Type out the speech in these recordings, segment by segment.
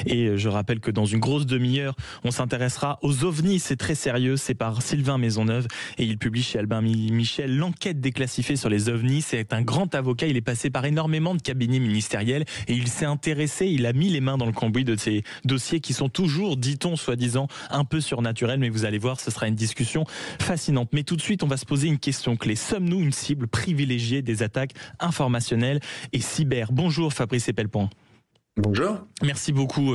Et je rappelle que dans une grosse demi-heure, on s'intéressera aux ovnis. C'est très sérieux, c'est par Sylvain Maisonneuve et il publie chez Albin Michel l'enquête déclassifiée sur les ovnis. C'est un grand avocat, il est passé par énormément de cabinets ministériels et il s'est intéressé, il a mis les mains dans le cambouis de ces dossiers qui sont toujours, dit-on, soi-disant, un peu surnaturels. Mais vous allez voir, ce sera une discussion fascinante. Mais tout de suite, on va se poser une question clé. Sommes-nous une cible privilégiée des attaques informationnelles et cyber? Bonjour Fabrice Epelpoint. Bonjour. Merci beaucoup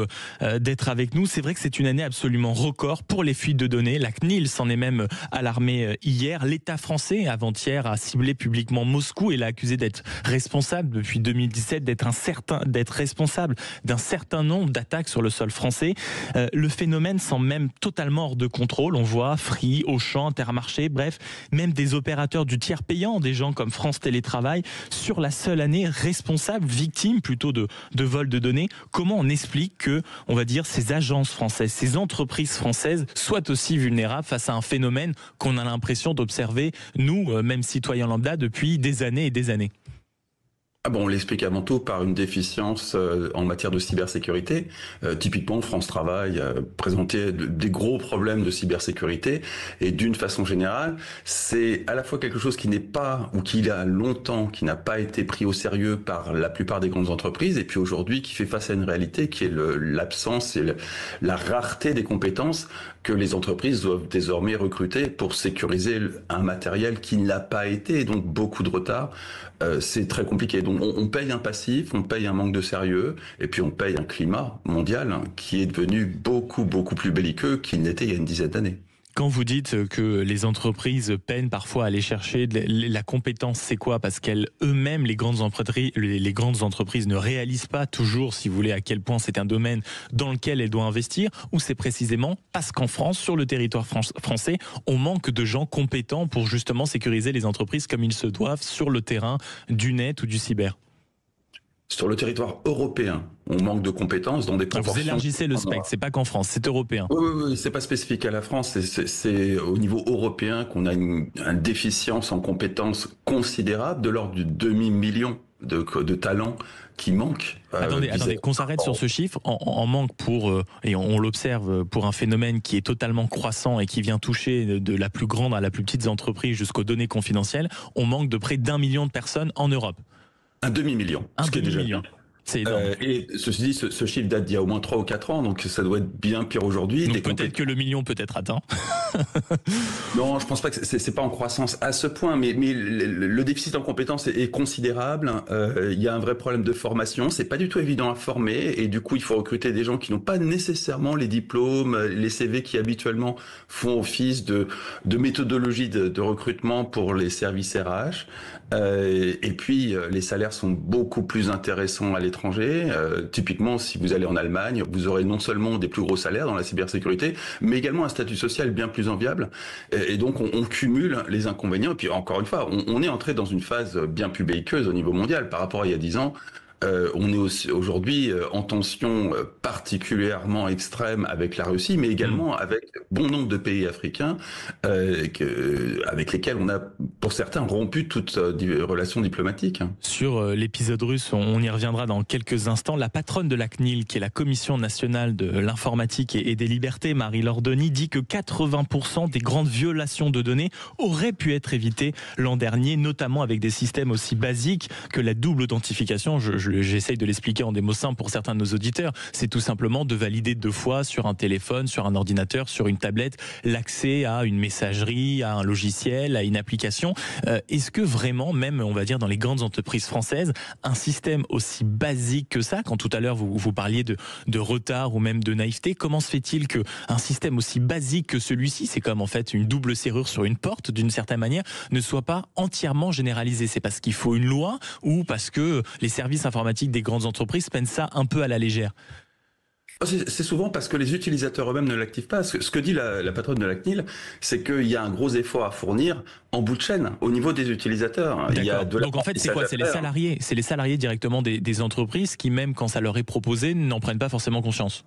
d'être avec nous. C'est vrai que c'est une année absolument record pour les fuites de données. La CNIL s'en est même alarmée hier. L'État français, avant-hier, a ciblé publiquement Moscou et l'a accusé d'être responsable depuis 2017, d'être responsable d'un certain nombre d'attaques sur le sol français. Le phénomène semble même totalement hors de contrôle. On voit Free, Auchan, Intermarché, bref, même des opérateurs du tiers payant, des gens comme France Télétravail, sur la seule année responsables, victimes plutôt de vols de données. Comment on explique que, on va dire, ces agences françaises, ces entreprises françaises soient aussi vulnérables face à un phénomène qu'on a l'impression d'observer, nous, même citoyens lambda, depuis des années et des années? On l'explique avant tout par une déficience en matière de cybersécurité. Typiquement, France Travail a présenté des gros problèmes de cybersécurité. Et d'une façon générale, c'est à la fois quelque chose qui n'est pas, ou qui a longtemps, qui n'a pas été pris au sérieux par la plupart des grandes entreprises, et puis aujourd'hui qui fait face à une réalité qui est l'absence et la rareté des compétences que les entreprises doivent désormais recruter pour sécuriser un matériel qui ne l'a pas été, et donc beaucoup de retard. C'est très compliqué. Donc on paye un passif, on paye un manque de sérieux, et puis on paye un climat mondial qui est devenu beaucoup plus belliqueux qu'il n'était il y a une dizaine d'années. Quand vous dites que les entreprises peinent parfois à aller chercher la compétence, c'est quoi? Parce qu'elles eux-mêmes, les grandes entreprises ne réalisent pas toujours, si vous voulez, à quel point c'est un domaine dans lequel elles doivent investir, ou c'est précisément parce qu'en France, sur le territoire français, on manque de gens compétents pour justement sécuriser les entreprises comme ils se doivent sur le terrain du net ou du cyber? Sur le territoire européen, on manque de compétences dans des proportions... Vous élargissez le spectre, c'est pas qu'en France, c'est européen. Oui, c'est pas spécifique à la France, c'est au niveau européen qu'on a une déficience en compétences considérable de l'ordre du demi-million de talents qui manquent. Attendez, qu'on s'arrête sur ce chiffre. En manque et on l'observe pour un phénomène qui est totalement croissant et qui vient toucher de la plus grande à la plus petite entreprise jusqu'aux données confidentielles. On manque de près d'1 million de personnes en Europe. Un demi-million. Un demi-million. C'est énorme. Et ceci dit, ce chiffre date d'il y a au moins 3 ou 4 ans, donc ça doit être bien pire aujourd'hui. Donc peut-être que le million peut être atteint. Non, je pense pas que c'est pas en croissance à ce point, mais le déficit en compétences est considérable. Il y a un vrai problème de formation. C'est pas du tout évident à former, et du coup, il faut recruter des gens qui n'ont pas nécessairement les diplômes, les CV qui habituellement font office de méthodologie de recrutement pour les services RH. Et puis, les salaires sont beaucoup plus intéressants à l'étranger. Typiquement, si vous allez en Allemagne, vous aurez non seulement des plus gros salaires dans la cybersécurité, mais également un statut social bien plus enviable. Et donc, on cumule les inconvénients. Et puis, encore une fois, on est entré dans une phase bien plus belliqueuse au niveau mondial par rapport à il y a 10 ans. On est aussi aujourd'hui en tension particulièrement extrême avec la Russie, mais également avec bon nombre de pays africains avec lesquels on a, pour certains, rompu toute relation diplomatique. Sur l'épisode russe, on y reviendra dans quelques instants. La patronne de la CNIL, qui est la Commission nationale de l'informatique et des libertés, Marie-Laure Denis, dit que 80% des grandes violations de données auraient pu être évitées l'an dernier, notamment avec des systèmes aussi basiques que la double authentification. J'essaye de l'expliquer en des mots simples pour certains de nos auditeurs. C'est tout simplement de valider 2 fois sur un téléphone, sur un ordinateur, sur une tablette, l'accès à une messagerie, à un logiciel, à une application. Est-ce que vraiment, même on va dire dans les grandes entreprises françaises, un système aussi basique que ça, quand tout à l'heure vous parliez de retard ou même de naïveté, comment se fait-il qu'un système aussi basique que celui-ci, c'est comme en fait une double serrure sur une porte d'une certaine manière, ne soit pas entièrement généralisé? C'est parce qu'il faut une loi ou parce que les services informatiques des grandes entreprises prennent ça un peu à la légère? C'est souvent parce que les utilisateurs eux-mêmes ne l'activent pas. Ce que dit la patronne de la CNIL, c'est qu'il y a un gros effort à fournir en bout de chaîne, au niveau des utilisateurs. Donc en fait, c'est quoi? C'est les salariés directement des entreprises qui, même quand ça leur est proposé, n'en prennent pas forcément conscience.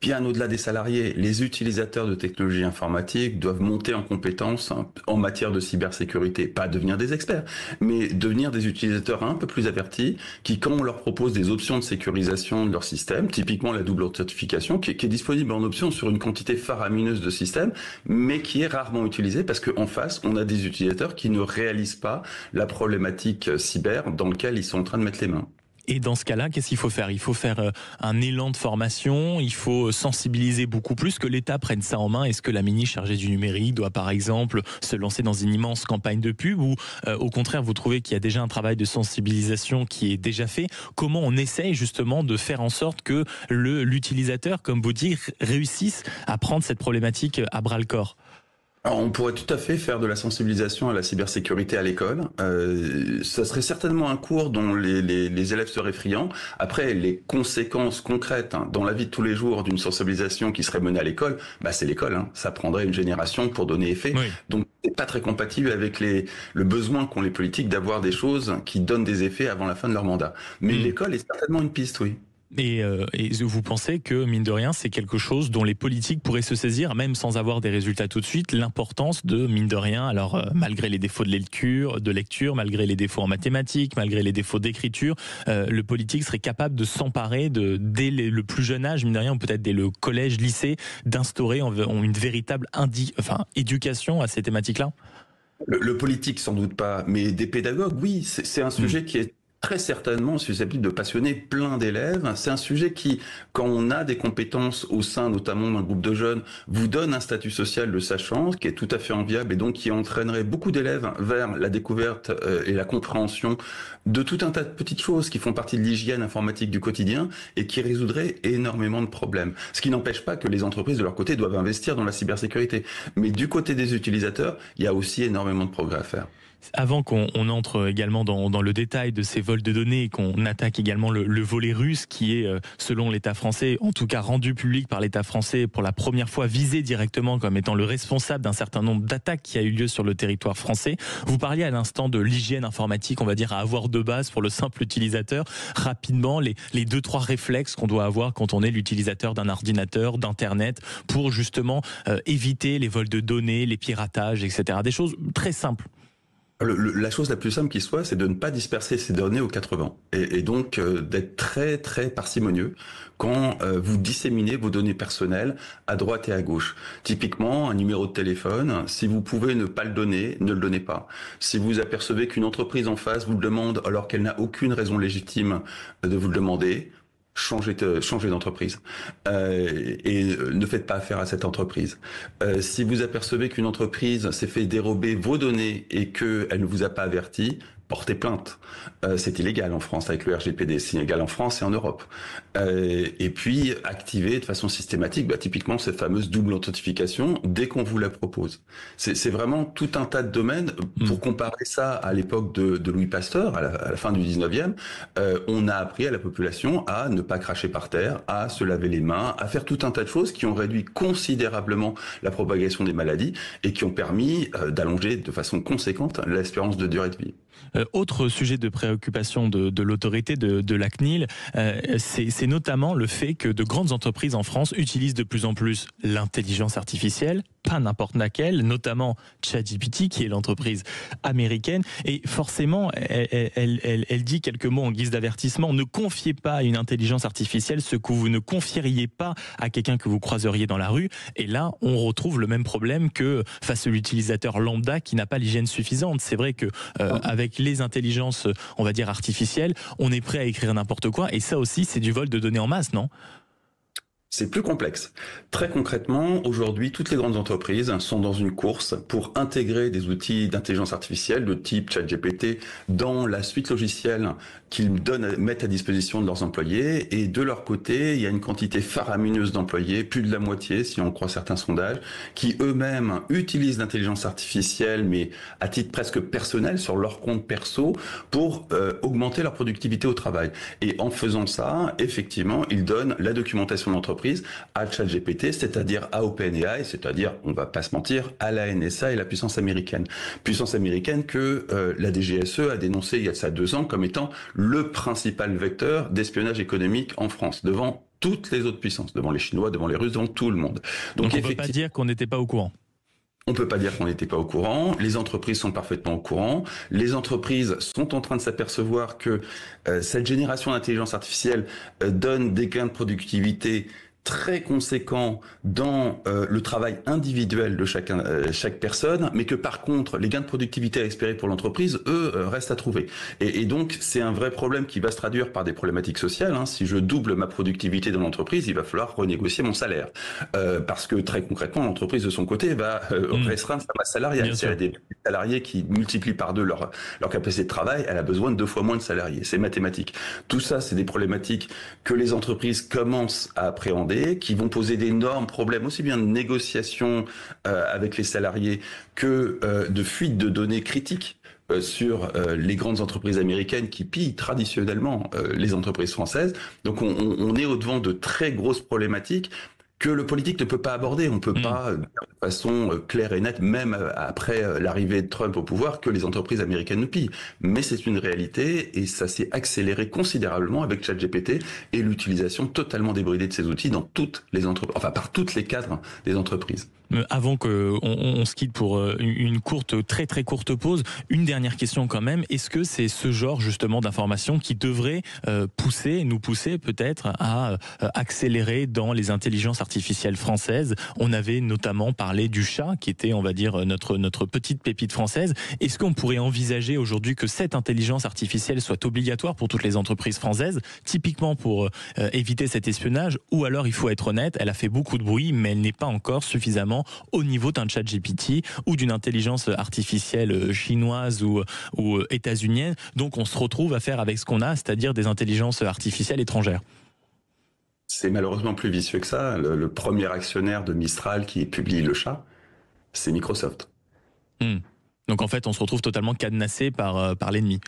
bien au-delà des salariés. Les utilisateurs de technologies informatiques doivent monter en compétences en matière de cybersécurité. Pas devenir des experts, mais devenir des utilisateurs un peu plus avertis qui, quand on leur propose des options de sécurisation de leur système, typiquement la double authentification, qui est disponible en option sur une quantité faramineuse de systèmes, mais qui est rarement utilisée parce qu'en face, on a des utilisateurs qui ne réalisent pas la problématique cyber dans laquelle ils sont en train de mettre les mains. Et dans ce cas-là, qu'est-ce qu'il faut faire? Il faut faire un élan de formation, il faut sensibiliser beaucoup plus, que l'État prenne ça en main. Est-ce que la ministre chargée du numérique doit par exemple se lancer dans une immense campagne de pub, ou au contraire vous trouvez qu'il y a déjà un travail de sensibilisation qui est déjà fait? Comment on essaye justement de faire en sorte que l'utilisateur, comme vous dites, réussisse à prendre cette problématique à bras le corps? Alors, on pourrait tout à fait faire de la sensibilisation à la cybersécurité à l'école. Ça serait certainement un cours dont les élèves seraient friands. Après, les conséquences concrètes dans la vie de tous les jours d'une sensibilisation qui serait menée à l'école, c'est l'école. Ça prendrait une génération pour donner effet. Oui. Donc, c'est pas très compatible avec le besoin qu'ont les politiques d'avoir des choses qui donnent des effets avant la fin de leur mandat. Mais l'école est certainement une piste, oui. Et vous pensez que, mine de rien, c'est quelque chose dont les politiques pourraient se saisir, même sans avoir des résultats tout de suite, l'importance de, mine de rien, alors malgré les défauts de lecture, malgré les défauts en mathématiques, malgré les défauts d'écriture, le politique serait capable de s'emparer dès le plus jeune âge, mine de rien, ou peut-être dès le collège, lycée, d'instaurer une véritable éducation à ces thématiques-là? Le politique, sans doute pas, mais des pédagogues, oui, c'est un sujet qui est très certainement susceptible de passionner plein d'élèves. C'est un sujet qui, quand on a des compétences au sein notamment d'un groupe de jeunes, vous donne un statut social de sachant, qui est tout à fait enviable et donc qui entraînerait beaucoup d'élèves vers la découverte et la compréhension de tout un tas de petites choses qui font partie de l'hygiène informatique du quotidien et qui résoudraient énormément de problèmes. Ce qui n'empêche pas que les entreprises de leur côté doivent investir dans la cybersécurité. Mais du côté des utilisateurs, il y a aussi énormément de progrès à faire. Avant qu'on entre également dans le détail de ces vols de données et qu'on attaque également le volet russe qui est, selon l'État français, en tout cas rendu public par l'État français pour la première fois, visé directement comme étant le responsable d'un certain nombre d'attaques qui a eu lieu sur le territoire français. Vous parliez à l'instant de l'hygiène informatique, on va dire, à avoir de base pour le simple utilisateur. Rapidement, les 2-3 réflexes qu'on doit avoir quand on est l'utilisateur d'un ordinateur, d'Internet, pour justement éviter les vols de données, les piratages, etc. Des choses très simples. La chose la plus simple qui soit, c'est de ne pas disperser ces données aux 4 vents. Et donc d'être très très parcimonieux quand vous disséminez vos données personnelles à droite et à gauche. Typiquement, un numéro de téléphone, si vous pouvez ne pas le donner, ne le donnez pas. Si vous apercevez qu'une entreprise en face vous le demande alors qu'elle n'a aucune raison légitime de vous le demander, changez d'entreprise et ne faites pas affaire à cette entreprise. Si vous apercevez qu'une entreprise s'est fait dérober vos données et qu'elle ne vous a pas averti, porter plainte. C'est illégal en France avec le RGPD, c'est illégal en France et en Europe. Et puis activer de façon systématique, typiquement cette fameuse double authentification dès qu'on vous la propose. C'est vraiment tout un tas de domaines. Pour comparer ça à l'époque de Louis Pasteur, à la fin du 19e, on a appris à la population à ne pas cracher par terre, à se laver les mains, à faire tout un tas de choses qui ont réduit considérablement la propagation des maladies et qui ont permis d'allonger de façon conséquente l'espérance de durée de vie. Autre sujet de préoccupation de l'autorité de la CNIL, c'est notamment le fait que de grandes entreprises en France utilisent de plus en plus l'intelligence artificielle, pas n'importe laquelle, notamment ChatGPT, qui est l'entreprise américaine. Et forcément, elle dit quelques mots en guise d'avertissement. Ne confiez pas à une intelligence artificielle ce que vous ne confieriez pas à quelqu'un que vous croiseriez dans la rue. Et là, on retrouve le même problème que face à l'utilisateur lambda qui n'a pas l'hygiène suffisante. C'est vrai que avec les intelligences, on va dire artificielles, on est prêt à écrire n'importe quoi. Et ça aussi, c'est du vol de données en masse, non ? C'est plus complexe. Très concrètement, aujourd'hui, toutes les grandes entreprises sont dans une course pour intégrer des outils d'intelligence artificielle de type ChatGPT dans la suite logicielle qu'ils mettent à disposition de leurs employés. Et de leur côté, il y a une quantité faramineuse d'employés, plus de la moitié, si on croit certains sondages, qui eux-mêmes utilisent l'intelligence artificielle, mais à titre presque personnel, sur leur compte perso, pour augmenter leur productivité au travail. Et en faisant ça, effectivement, ils donnent la documentation d'entreprise à ChatGPT, c'est-à-dire à OpenAI, c'est-à-dire, on va pas se mentir, à la NSA et la puissance américaine. Puissance américaine que la DGSE a dénoncé il y a ça 2 ans comme étant le principal vecteur d'espionnage économique en France, devant toutes les autres puissances, devant les Chinois, devant les Russes, devant tout le monde. Donc on ne peut pas dire qu'on n'était pas au courant. On peut pas dire qu'on n'était pas au courant. Les entreprises sont parfaitement au courant. Les entreprises sont en train de s'apercevoir que cette génération d'intelligence artificielle donne des gains de productivité très conséquent dans le travail individuel de chaque personne, mais que par contre, les gains de productivité à espérer pour l'entreprise, eux, restent à trouver. Et donc, c'est un vrai problème qui va se traduire par des problématiques sociales. Si je double ma productivité dans l'entreprise, il va falloir renégocier mon salaire. Parce que très concrètement, l'entreprise de son côté va restreindre sa masse salariale. Si elle a des salariés qui multiplient par deux leur capacité de travail, elle a besoin de 2 fois moins de salariés. C'est mathématique. Tout ça, c'est des problématiques que les entreprises commencent à appréhender, qui vont poser d'énormes problèmes, aussi bien de négociation avec les salariés que de fuite de données critiques sur les grandes entreprises américaines qui pillent traditionnellement les entreprises françaises. Donc on est au-devant de très grosses problématiques que le politique ne peut pas aborder. On ne peut pas, de façon claire et nette, même après l'arrivée de Trump au pouvoir, que les entreprises américaines nous pillent. Mais c'est une réalité et ça s'est accéléré considérablement avec ChatGPT et l'utilisation totalement débridée de ces outils dans toutes les entreprises, enfin par toutes les cadres des entreprises. Avant qu'on se quitte pour une très très courte pause, une dernière question quand même. Est-ce que c'est ce genre justement d'informations qui devrait nous pousser peut-être à accélérer dans les intelligences artificielles françaises? On avait notamment parlé du chat qui était, on va dire, notre petite pépite française. Est-ce qu'on pourrait envisager aujourd'hui que cette intelligence artificielle soit obligatoire pour toutes les entreprises françaises, typiquement pour éviter cet espionnage? Ou alors, il faut être honnête, elle a fait beaucoup de bruit, mais elle n'est pas encore suffisamment au niveau d'un ChatGPT ou d'une intelligence artificielle chinoise ou états-unienne. Donc on se retrouve à faire avec ce qu'on a, c'est-à-dire des intelligences artificielles étrangères. C'est malheureusement plus vicieux que ça. Le premier actionnaire de Mistral qui publie le chat, c'est Microsoft. Donc en fait, on se retrouve totalement cadenassé par l'ennemi.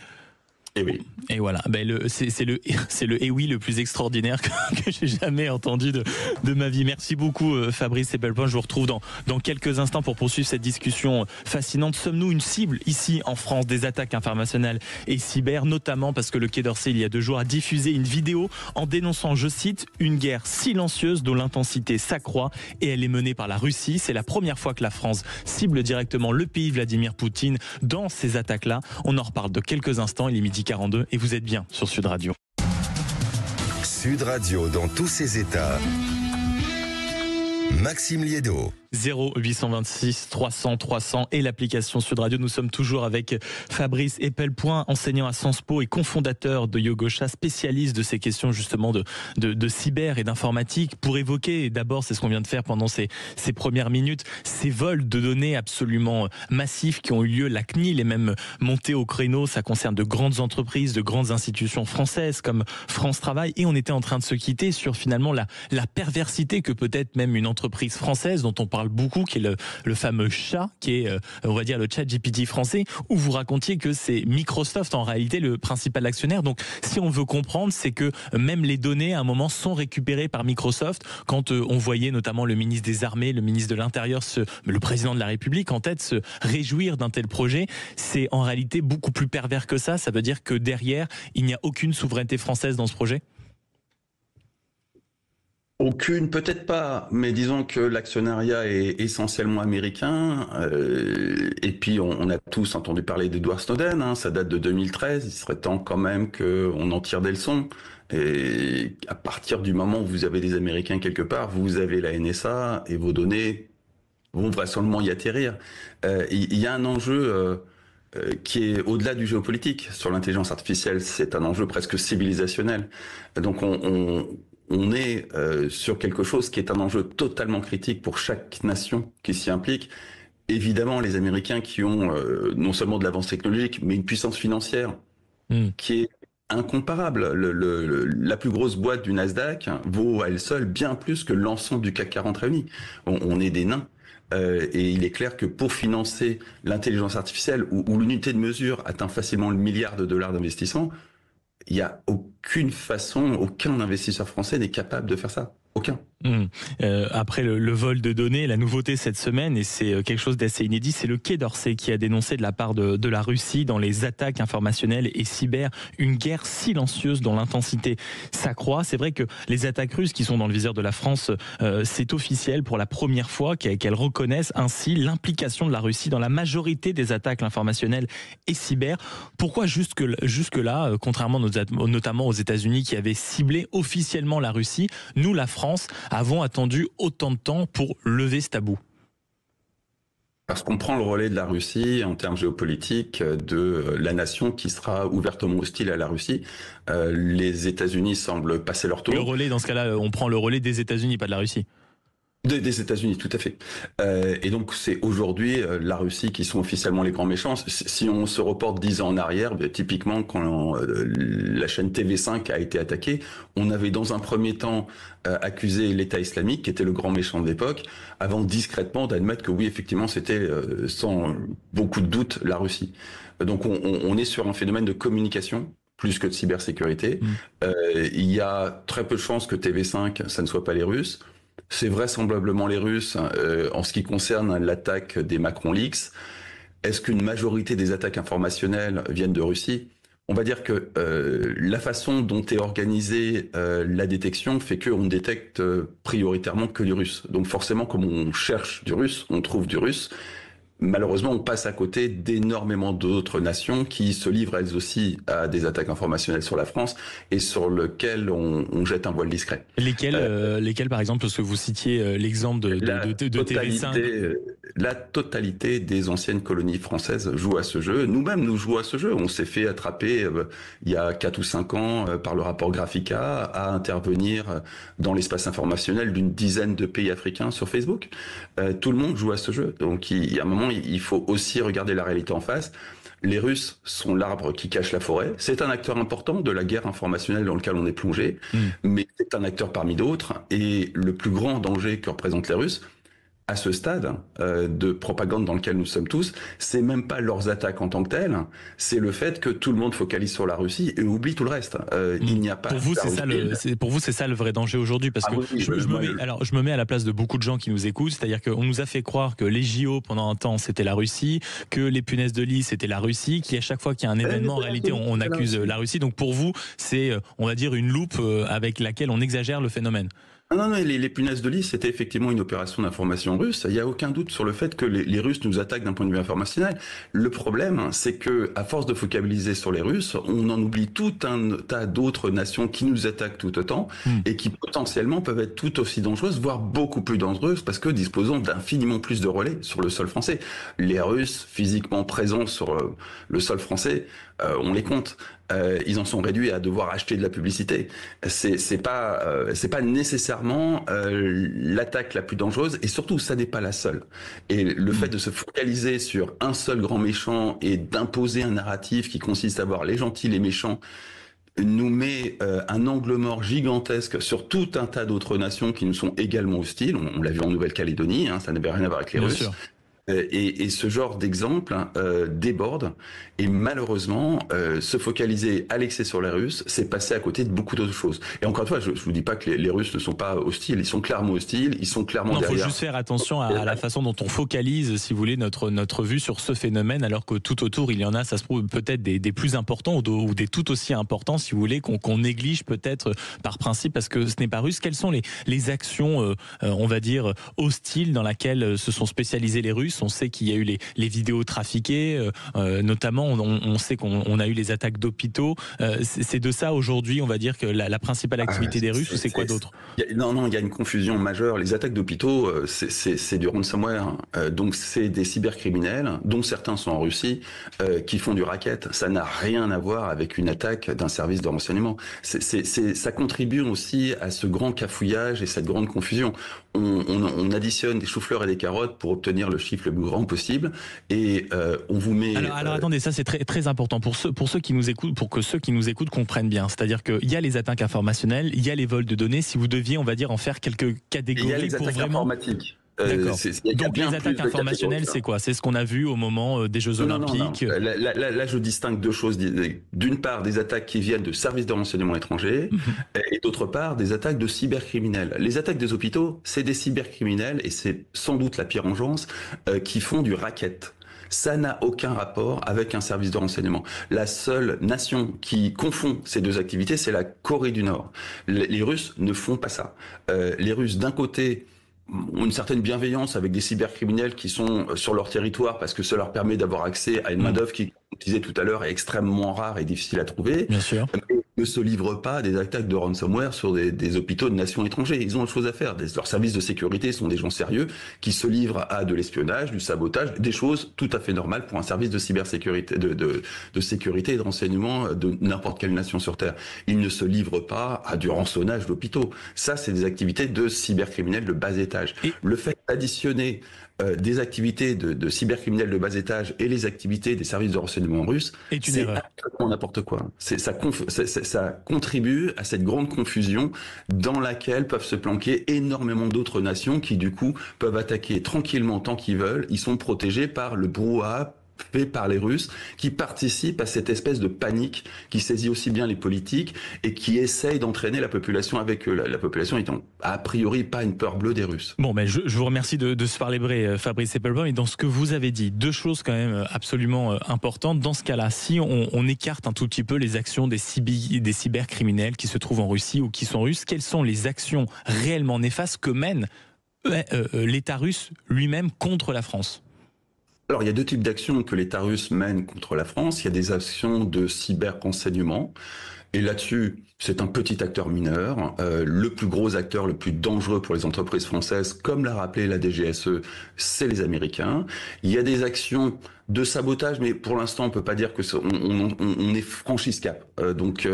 Et oui. Et voilà, c'est le et oui le plus extraordinaire que j'ai jamais entendu de ma vie. Merci beaucoup Fabrice Epelpoint. Je vous retrouve dans quelques instants pour poursuivre cette discussion fascinante. Sommes-nous une cible ici en France des attaques informationnelles et cyber, notamment parce que le Quai d'Orsay il y a 2 jours a diffusé une vidéo en dénonçant, je cite, une guerre silencieuse dont l'intensité s'accroît et elle est menée par la Russie. C'est la première fois que la France cible directement le pays Vladimir Poutine dans ces attaques-là. On en reparle de quelques instants. Il est 12h42 et vous êtes bien sur Sud Radio. Sud Radio dans tous ses états. Maxime Liédo. 0826 300 300 et l'application Sud Radio. Nous sommes toujours avec Fabrice Epelpoint, enseignant à Sciences Po et cofondateur de Yogosha, spécialiste de ces questions justement de cyber et d'informatique, pour évoquer, d'abord c'est ce qu'on vient de faire pendant ces premières minutes, ces vols de données absolument massifs qui ont eu lieu. La CNIL est même montée au créneau. Ça concerne de grandes entreprises, de grandes institutions françaises comme France Travail, et on était en train de se quitter sur finalement la perversité que peut être même une entreprise française dont on parle beaucoup, qui est le fameux chat, qui est, on va dire, le ChatGPT français, où vous racontiez que c'est Microsoft en réalité le principal actionnaire. Donc, si on veut comprendre, c'est que même les données, à un moment, sont récupérées par Microsoft. Quand on voyait notamment le ministre des Armées, le ministre de l'Intérieur, le président de la République, en tête, se réjouir d'un tel projet, c'est en réalité beaucoup plus pervers que ça. Ça veut dire que derrière, il n'y a aucune souveraineté française dans ce projet? Aucune, peut-être pas, mais disons que l'actionnariat est essentiellement américain. Et puis on a tous entendu parler d'Edward Snowden, ça date de 2013. Il serait temps quand même qu'on en tire des leçons. Et à partir du moment où vous avez des Américains quelque part, vous avez la NSA et vos données vont vraisemblablement y atterrir. Il y a un enjeu qui est au-delà du géopolitique sur l'intelligence artificielle. C'est un enjeu presque civilisationnel. Donc on est sur quelque chose qui est un enjeu totalement critique pour chaque nation qui s'y implique. Évidemment, les Américains qui ont non seulement de l'avance technologique, mais une puissance financière qui est incomparable. La plus grosse boîte du Nasdaq vaut à elle seule bien plus que l'ensemble du CAC 40 réuni. On est des nains. Et il est clair que pour financer l'intelligence artificielle, où l'unité de mesure atteint facilement le milliard de dollars d'investissement, il n'y a aucune façon, aucun investisseur français n'est capable de faire ça. Aucun. Après le vol de données, la nouveauté cette semaine, et c'est quelque chose d'assez inédit, c'est le Quai d'Orsay qui a dénoncé de la part de la Russie dans les attaques informationnelles et cyber une guerre silencieuse dont l'intensité s'accroît. C'est vrai que les attaques russes qui sont dans le viseur de la France, c'est officiel pour la première fois qu'elles reconnaissent ainsi l'implication de la Russie dans la majorité des attaques informationnelles et cyber. Pourquoi jusque-là, contrairement notamment aux États-Unis qui avaient ciblé officiellement la Russie, nous, la France, avons attendu autant de temps pour lever ce tabou? Parce qu'on prend le relais de la Russie en termes géopolitiques, de la nation qui sera ouvertement hostile à la Russie. Les États-Unis semblent passer leur tour. Le relais, dans ce cas-là, on prend le relais des États-Unis, pas de la Russie. Des États-Unis, tout à fait. Et donc c'est aujourd'hui la Russie qui sont officiellement les grands méchants. Si on se reporte 10 ans en arrière, typiquement quand la chaîne TV5 a été attaquée, on avait dans un premier temps accusé l'État islamique, qui était le grand méchant de l'époque, avant discrètement d'admettre que oui, effectivement, c'était sans beaucoup de doute la Russie. Donc on est sur un phénomène de communication plus que de cybersécurité. Il y a très peu de chances que TV5, ça ne soit pas les Russes. C'est vraisemblablement les Russes en ce qui concerne l'attaque des Macron Leaks. Est-ce qu'une majorité des attaques informationnelles viennent de Russie? On va dire que la façon dont est organisée la détection fait qu'on détecte prioritairement que du russe. Donc forcément, comme on cherche du russe, on trouve du russe. Malheureusement, on passe à côté d'énormément d'autres nations qui se livrent elles aussi à des attaques informationnelles sur la France et sur lesquelles on jette un voile discret. Lesquelles, par exemple, parce que vous citiez l'exemple de TV5. La totalité des anciennes colonies françaises jouent à ce jeu. Nous-mêmes, nous jouons à ce jeu. On s'est fait attraper il y a 4 ou 5 ans par le rapport Graphica à intervenir dans l'espace informationnel d'une dizaine de pays africains sur Facebook. Tout le monde joue à ce jeu. Donc, il y a un moment, il faut aussi regarder la réalité en face. Les Russes sont l'arbre qui cache la forêt. C'est un acteur important de la guerre informationnelle dans laquelle on est plongé, mais c'est un acteur parmi d'autres. Et le plus grand danger que représentent les Russes, à ce stade de propagande dans lequel nous sommes tous, c'est même pas leurs attaques en tant que telles, c'est le fait que tout le monde focalise sur la Russie et oublie tout le reste. Il n'y a pas. Pour vous, c'est ça le vrai danger aujourd'hui, parce que je me mets à la place de beaucoup de gens qui nous écoutent, c'est-à-dire qu'on nous a fait croire que les JO pendant un temps c'était la Russie, que les punaises de lit c'était la Russie, qu'à chaque fois qu'il y a un événement en réalité on accuse la Russie. Donc pour vous, c'est on va dire une loupe avec laquelle on exagère le phénomène. Non, les punaises de lit, c'était effectivement une opération d'information russe. Il n'y a aucun doute sur le fait que les Russes nous attaquent d'un point de vue informationnel. Le problème, c'est que à force de focaliser sur les Russes, on en oublie tout un tas d'autres nations qui nous attaquent tout autant et qui potentiellement peuvent être tout aussi dangereuses, voire beaucoup plus dangereuses, parce que disposons d'infiniment plus de relais sur le sol français. Les Russes, physiquement présents sur le sol français, on les compte. Ils en sont réduits à devoir acheter de la publicité. C'est pas nécessairement l'attaque la plus dangereuse, et surtout ça n'est pas la seule. Et le fait de se focaliser sur un seul grand méchant et d'imposer un narratif qui consiste à voir les gentils, les méchants, nous met un angle mort gigantesque sur tout un tas d'autres nations qui nous sont également hostiles. On l'a vu en Nouvelle-Calédonie, ça n'avait rien à voir avec les Russes. Et ce genre d'exemple déborde, et malheureusement se focaliser à l'excès sur les Russes, c'est passer à côté de beaucoup d'autres choses. Et encore une fois, je vous dis pas que les Russes ne sont pas hostiles, ils sont clairement hostiles, ils sont clairement derrière. Il faut juste faire attention à la façon dont on focalise, si vous voulez, notre vue sur ce phénomène, alors que tout autour il y en a, ça se trouve peut-être des plus importants ou des tout aussi importants, si vous voulez, qu'on néglige peut-être par principe parce que ce n'est pas russe. Quelles sont les actions, on va dire, hostiles dans lesquelles se sont spécialisés les Russes? On sait qu'il y a eu les vidéos trafiquées, notamment on sait qu'on a eu les attaques d'hôpitaux. C'est de ça aujourd'hui, on va dire, que la principale activité des Russes, ou c'est quoi d'autre? Non, il y a une confusion majeure. Les attaques d'hôpitaux, c'est du ransomware. Donc c'est des cybercriminels, dont certains sont en Russie, qui font du racket. Ça n'a rien à voir avec une attaque d'un service de renseignement. Ça contribue aussi à ce grand cafouillage et cette grande confusion. On additionne des choux-fleurs et des carottes pour obtenir le chiffre le plus grand possible, et on vous met. Alors attendez, ça c'est très très important pour ceux qui nous écoutent, pour que ceux qui nous écoutent comprennent bien. C'est-à-dire qu'il y a les attaques informationnelles, il y a les vols de données. Si vous deviez, on va dire, en faire quelques catégories, il y a les attaques informatiques. D'accord. Il y a Donc bien les attaques plus de informationnelles, catégories. c'est quoi? C'est ce qu'on a vu au moment des Jeux Olympiques. Non. Là, je distingue deux choses. D'une part, des attaques qui viennent de services de renseignement étrangers, et d'autre part, des attaques de cybercriminels. Les attaques des hôpitaux, c'est des cybercriminels, et c'est sans doute la pire engeance, qui font du racket. Ça n'a aucun rapport avec un service de renseignement. La seule nation qui confond ces deux activités, c'est la Corée du Nord. Les Russes ne font pas ça. Les Russes, d'un côté, ont une certaine bienveillance avec des cybercriminels qui sont sur leur territoire parce que ça leur permet d'avoir accès à une main-d'œuvre qui, comme on disait tout à l'heure, est extrêmement rare et difficile à trouver. Bien sûr. Mais ne se livrent pas à des attaques de ransomware sur des hôpitaux de nations étrangères. Ils ont autre chose à faire. Leurs services de sécurité sont des gens sérieux qui se livrent à de l'espionnage, du sabotage, des choses tout à fait normales pour un service de cybersécurité, de sécurité et de renseignement de n'importe quelle nation sur Terre. Ils ne se livrent pas à du rançonnage d'hôpitaux. Ça, c'est des activités de cybercriminels de bas étage. Et le fait d'additionner des activités de cybercriminels de bas étage et les activités des services de renseignement russes, c'est absolument n'importe quoi. Ça contribue à cette grande confusion dans laquelle peuvent se planquer énormément d'autres nations qui, du coup, peuvent attaquer tranquillement tant qu'ils veulent. Ils sont protégés par le brouhaha fait par les Russes, qui participent à cette espèce de panique qui saisit aussi bien les politiques et qui essaye d'entraîner la population avec eux. La population étant a priori pas une peur bleue des Russes. Bon, mais je vous remercie de se parler vrai, Fabrice Eppelbaum. Et dans ce que vous avez dit, deux choses quand même absolument importantes. Dans ce cas-là, si on écarte un tout petit peu les actions des cybercriminels qui se trouvent en Russie ou qui sont russes, quelles sont les actions réellement néfastes que mène l'État russe lui-même contre la France ? Alors, il y a deux types d'actions que l'État russe mène contre la France. Il y a des actions de cyber-renseignement. Et là-dessus, c'est un petit acteur mineur. Le plus gros acteur, le plus dangereux pour les entreprises françaises, comme l'a rappelé la DGSE, c'est les Américains. Il y a des actions de sabotage, mais pour l'instant, on peut pas dire que on est franchi ce cap. Donc,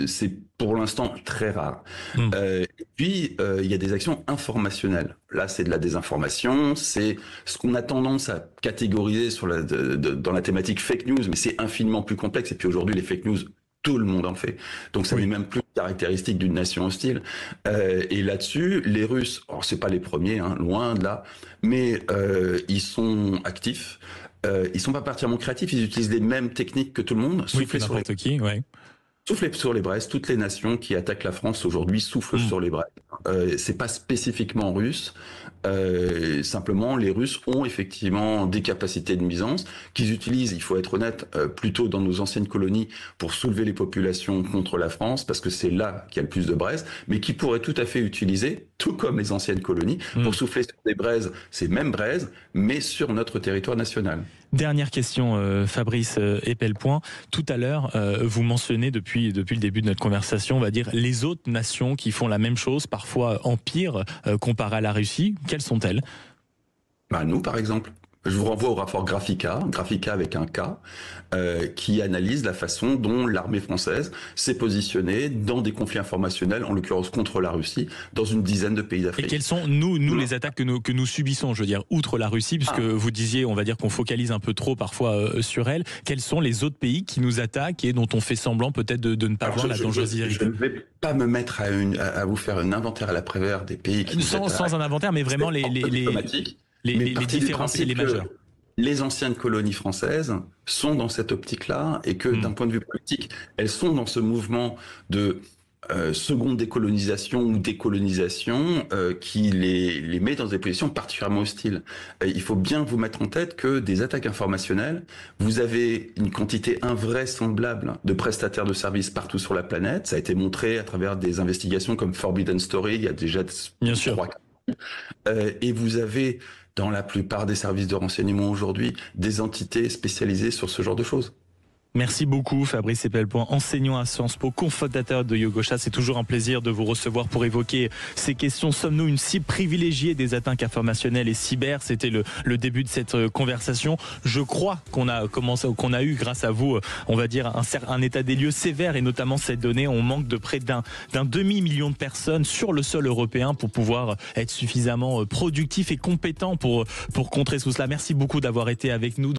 c'est pour l'instant très rare. Et puis, il y a des actions informationnelles. Là, c'est de la désinformation. C'est ce qu'on a tendance à catégoriser dans la thématique fake news, mais c'est infiniment plus complexe. Et puis aujourd'hui, les fake news, tout le monde en fait. Donc ça n'est même plus caractéristique d'une nation hostile. Et là-dessus, les Russes, alors c'est pas les premiers, hein, loin de là, mais ils sont actifs. Ils sont pas particulièrement créatifs. Ils utilisent les mêmes techniques que tout le monde. Souffler sur Souffler sur les braises. Toutes les nations qui attaquent la France aujourd'hui soufflent sur les braises. C'est pas spécifiquement russe. Simplement, les Russes ont effectivement des capacités de nuisance qu'ils utilisent, il faut être honnête, plutôt dans nos anciennes colonies pour soulever les populations contre la France, parce que c'est là qu'il y a le plus de braises, mais qui pourraient tout à fait utiliser, tout comme les anciennes colonies, pour souffler sur des braises, ces mêmes braises, mais sur notre territoire national. Dernière question, Fabrice Eppelbaum. Tout à l'heure, vous mentionnez depuis le début de notre conversation, on va dire, les autres nations qui font la même chose, parfois en pire, comparé à la Russie. Quelles sont-elles ? Nous, par exemple. Je vous renvoie au rapport Graphica avec un K, qui analyse la façon dont l'armée française s'est positionnée dans des conflits informationnels, en l'occurrence contre la Russie, dans une dizaine de pays d'Afrique. Et quelles sont, nous les attaques que nous subissons, je veux dire, outre la Russie, puisque vous disiez, on va dire qu'on focalise un peu trop parfois sur elle, quels sont les autres pays qui nous attaquent et dont on fait semblant peut-être de ne pas voir la dangerosité ? Je ne vais pas me mettre à vous faire un inventaire à l'après-vert des pays qui nous attaquent. Sans un inventaire, mais vraiment les différenciés, les majeurs. Les anciennes colonies françaises sont dans cette optique-là et que d'un point de vue politique, elles sont dans ce mouvement de seconde décolonisation ou décolonisation qui les met dans des positions particulièrement hostiles. Il faut bien vous mettre en tête que des attaques informationnelles, vous avez une quantité invraisemblable de prestataires de services partout sur la planète. Ça a été montré à travers des investigations comme Forbidden Story, il y a déjà 3 et vous avez dans la plupart des services de renseignement aujourd'hui des entités spécialisées sur ce genre de choses. Merci beaucoup Fabrice Eppelbaum, enseignant à Sciences Po, cofondateur de Yogosha. C'est toujours un plaisir de vous recevoir pour évoquer ces questions. Sommes-nous une cible privilégiée des attaques informationnelles et cyber ? C'était le début de cette conversation. Je crois qu'on a eu grâce à vous, on va dire, un état des lieux sévère et notamment cette donnée. On manque de près d'un demi-million de personnes sur le sol européen pour pouvoir être suffisamment productif et compétent pour contrer tout cela. Merci beaucoup d'avoir été avec nous.